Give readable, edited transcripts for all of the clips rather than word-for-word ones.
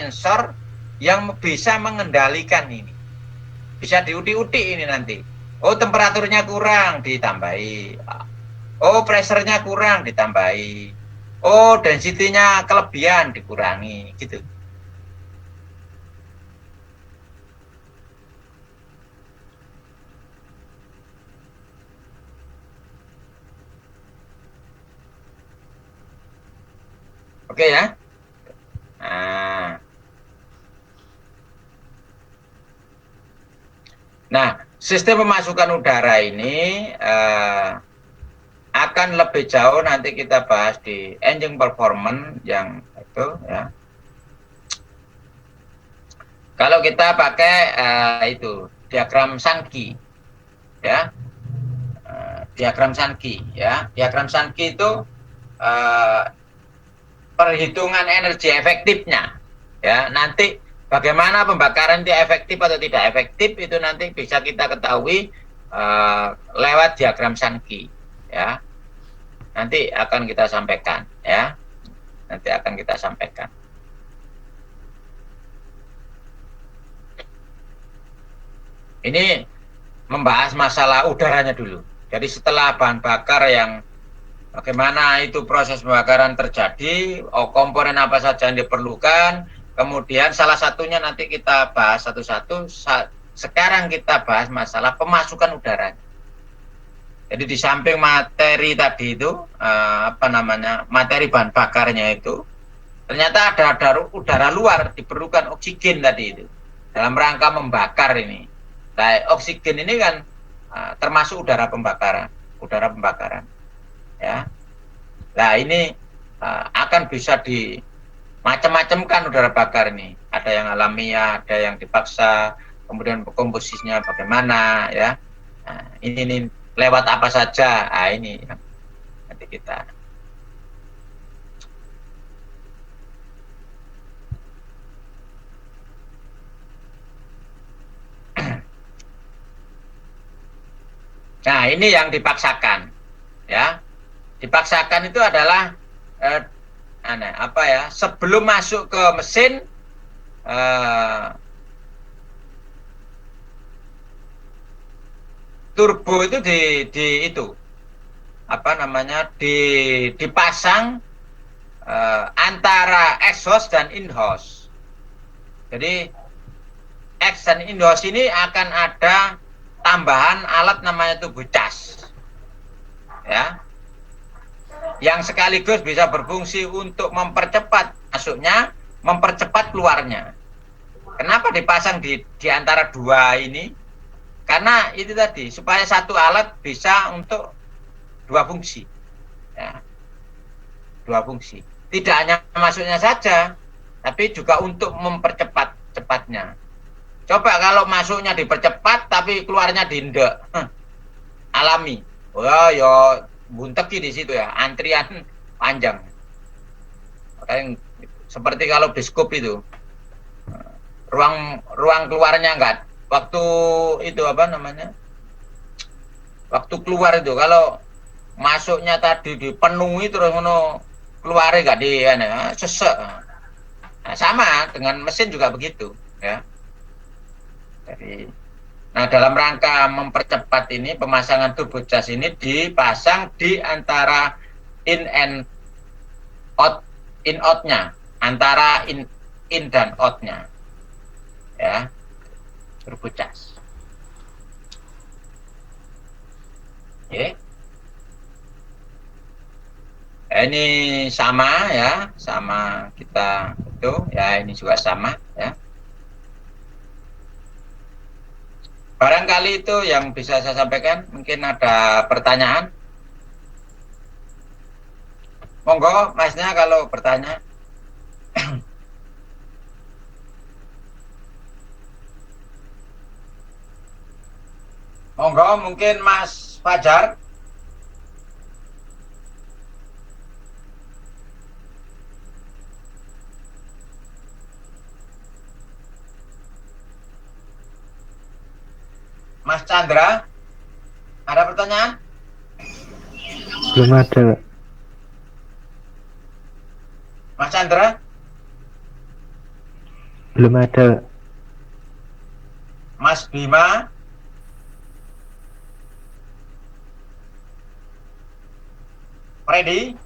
sensor yang bisa mengendalikan ini. Bisa diuti-uti ini nanti. Oh, temperaturnya kurang, ditambahi. Oh, pressure-nya kurang, ditambahi. Oh, density-nya kelebihan, dikurangi, gitu. Oke ya. Nah, sistem pemasukan udara ini akan lebih jauh nanti kita bahas di engine performance yang itu ya. Kalau kita pakai itu diagram Sankey ya, diagram Sankey ya, diagram Sankey itu perhitungan energi efektifnya ya. Nanti bagaimana pembakaran itu efektif atau tidak efektif itu nanti bisa kita ketahui lewat diagram Sankey ya. Nanti akan kita sampaikan ya. Nanti akan kita sampaikan. Ini membahas masalah udaranya dulu. Jadi setelah bahan bakar yang bagaimana itu proses pembakaran terjadi, komponen apa saja yang diperlukan, kemudian salah satunya nanti kita bahas satu-satu. Sekarang kita bahas masalah pemasukan udara. Jadi di samping materi tadi itu, materi bahan bakarnya itu, ternyata ada udara luar, diperlukan oksigen tadi itu, dalam rangka membakar ini. Nah, oksigen ini kan termasuk udara pembakaran, ya. Nah, ini akan bisa di macam-macamkan udara bakar ini. Ada yang alamiah, ada yang dipaksa, kemudian komposisinya bagaimana, ya. Nah, ini lewat apa saja. Nah, ini nanti kita. Nah, ini yang dipaksakan, ya. Dipaksakan itu adalah sebelum masuk ke mesin turbo itu dipasang antara exhaust dan in-house. Jadi ex dan in-house ini akan ada tambahan alat namanya turbo cas, ya, yang sekaligus bisa berfungsi untuk mempercepat masuknya, mempercepat keluarnya. Kenapa dipasang di antara dua ini? Karena itu tadi, supaya satu alat bisa untuk dua fungsi, ya, dua fungsi. Tidak hanya masuknya saja, tapi juga untuk mempercepat cepatnya. Coba kalau masuknya dipercepat tapi keluarnya dindek, alami. Wah, ya bunteki di situ ya, antrian panjang. Makanya seperti kalau biskop itu, ruang keluarnya enggak. Waktu itu waktu keluar itu kalau masuknya tadi dipenuhi terus keluarnya enggak sesek. Nah, sama dengan mesin juga begitu, ya. Jadi, nah, dalam rangka mempercepat ini, pemasangan turbo charge ini dipasang di antara in out-nya, antara in dan out-nya, ya, turbo charge. Oke. Ini sama ya, sama kita itu ya, ini juga sama ya. Barangkali itu yang bisa saya sampaikan. Mungkin ada pertanyaan. Monggo Masnya kalau bertanya. Monggo mungkin Mas Fajar. Mas Chandra, ada pertanyaan? Belum ada. Mas Chandra? Belum ada. Mas Bima, ready?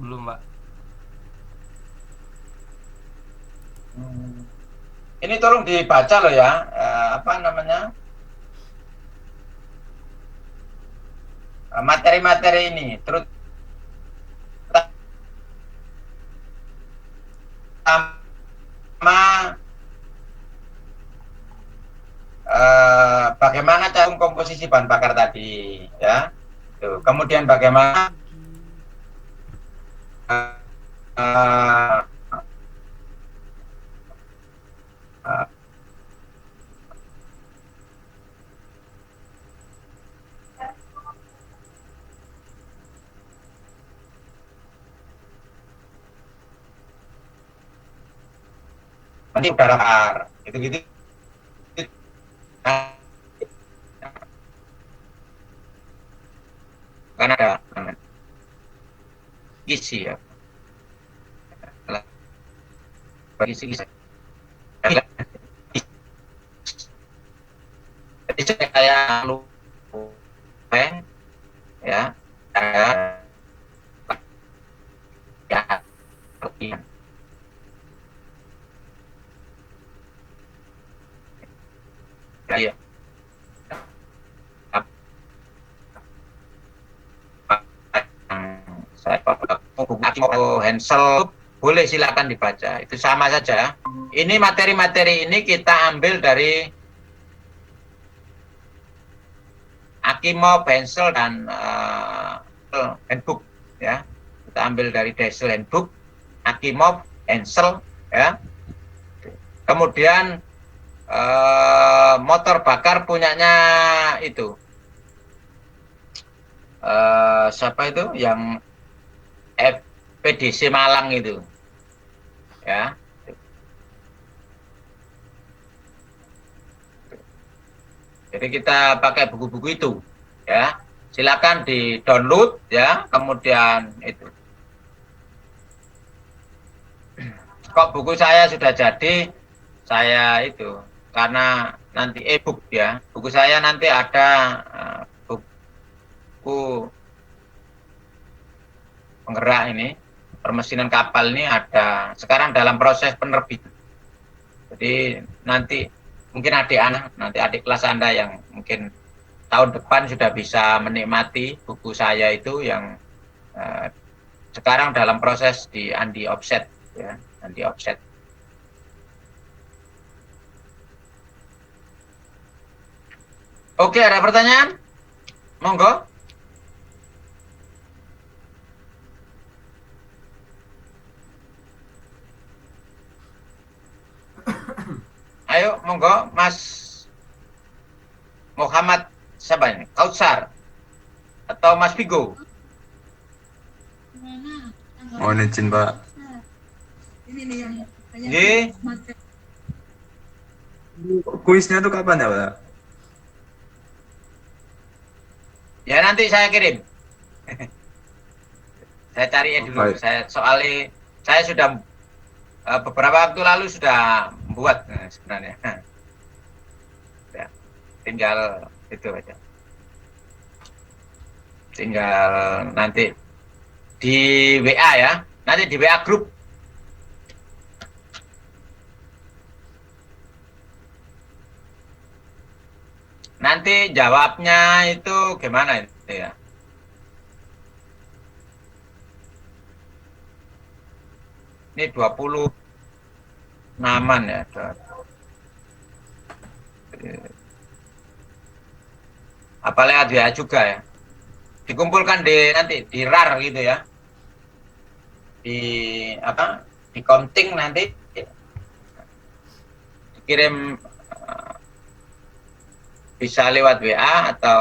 Belum, Pak. Ini tolong dibaca loh ya, apa namanya, materi-materi ini, terutama bagaimana cara komposisi bahan bakar tadi, ya. Tuh. Kemudian bagaimana uh, uh, nanti udara bakar, gitu-gitu. Nah, kan ada isi ya, isi. Jadi saya lupa ya, ya, ya. Saya Hensel boleh silakan dibaca, itu sama saja. Ini materi-materi ini kita ambil dari Akimov, Hensel, dan handbook ya. Kita ambil dari Diesel handbook, Akimov, Hensel ya. Kemudian motor bakar punyanya itu siapa itu yang FPDC Malang itu ya. Jadi kita pakai buku-buku itu ya. Silakan di-download ya, kemudian itu. Kok buku saya sudah jadi, saya itu karena nanti e-book ya. Buku saya nanti ada buku penggerak ini, permesinan kapal ini ada sekarang dalam proses penerbitan. Jadi nanti mungkin nanti adik kelas Anda yang mungkin tahun depan sudah bisa menikmati buku saya itu yang sekarang dalam proses di anti offset ya, anti offset. Oke, ada pertanyaan? Monggo. Ayo, monggo, Mas Muhammad siapa ini? Kautsar atau Mas Vigo? Mohon izin, Pak. Nggih. Kuisnya tuh kapan ya, Pak? Ya nanti saya kirim. Saya cari dulu. Baik. Saya sudah beberapa waktu lalu sudah membuat sebenarnya. Ya, tinggal itu aja. Tinggal nanti di WA ya. Nanti di WA grup. Nanti jawabnya itu gimana itu ya? Ini 20 naman ya. Apa lewat WA juga ya. Dikumpulkan nanti di RAR gitu ya. Di apa? Di Komting nanti dikirim bisa lewat WA atau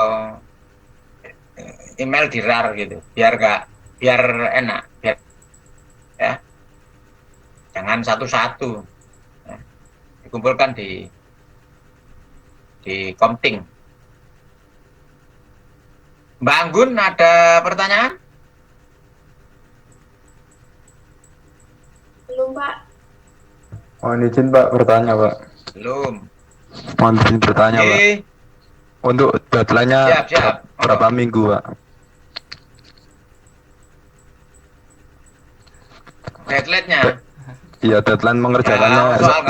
email di RAR gitu. Biar enak, biar ya. Jangan satu-satu. Ya. Dikumpulkan di Komting. Mbak Anggun ada pertanyaan? Belum, Pak. Mohon izin Pak bertanya Pak. Belum. Mohon izin bertanya Pak. Oke. Untuk deadline-nya Siap. berapa minggu Pak? Deadline-nya. Iya deadline mengerjakannya. Ya, soal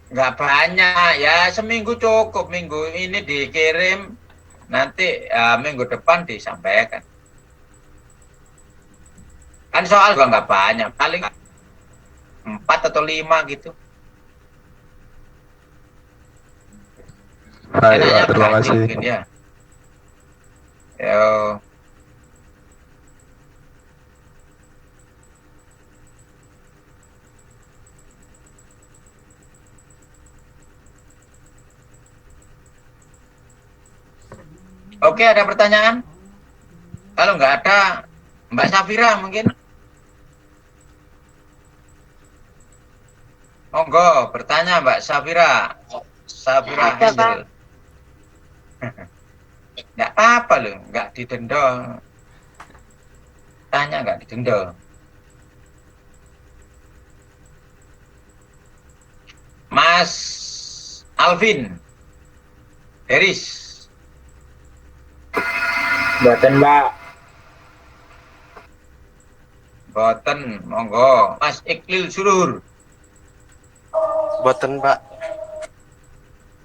nggak banyak ya, seminggu cukup. Minggu ini dikirim, nanti minggu depan disampaikan. Kan soal juga nggak banyak, paling 4 atau 5 gitu. Baik Enaknya Pak, terima berarti kasih. mungkin ya. Yo. Oke, ada pertanyaan? Kalau nggak ada, Mbak Safira mungkin. Monggo, bertanya Mbak Safira. Safira Ada, Pak. Hendel. Nggak apa-apa loh, nggak didenda. Tanya nggak didenda. Mas Alvin. Deris. Buatan Mbak. Boten, monggo. Mas Iqlil Surur. Boten Pak.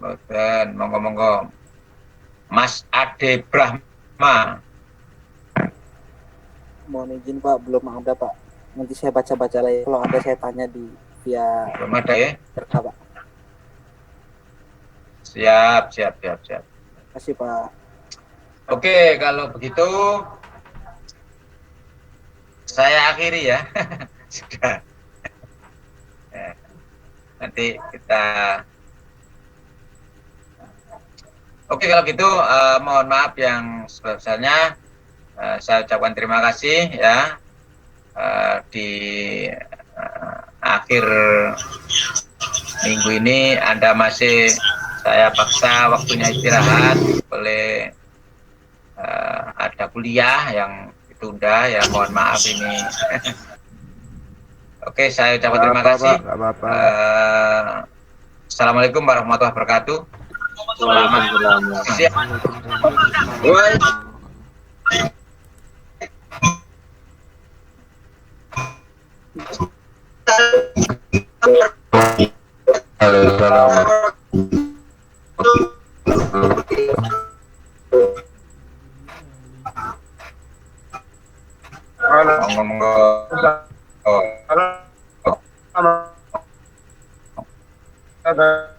Boten, monggo. Mas Ade Brahma. Mohon izin Pak, belum ada Pak. Nanti saya baca-baca lagi. Kalau ada saya tanya di via Belum ada ya? RK Pak. Siap. Terima kasih Pak. Oke, kalau begitu saya akhiri ya. Sudah. Ya, nanti kita. Oke, kalau gitu mohon maaf yang sebesar-besarnya. Saya ucapkan terima kasih ya. Di akhir minggu ini Anda masih saya paksa waktunya istirahat oleh ada kuliah yang ditunda ya, mohon maaf ini. Oke, saya ucapkan terima kasih. Assalamualaikum warahmatullahi wabarakatuh. Selamat siang. Monggo. Halo.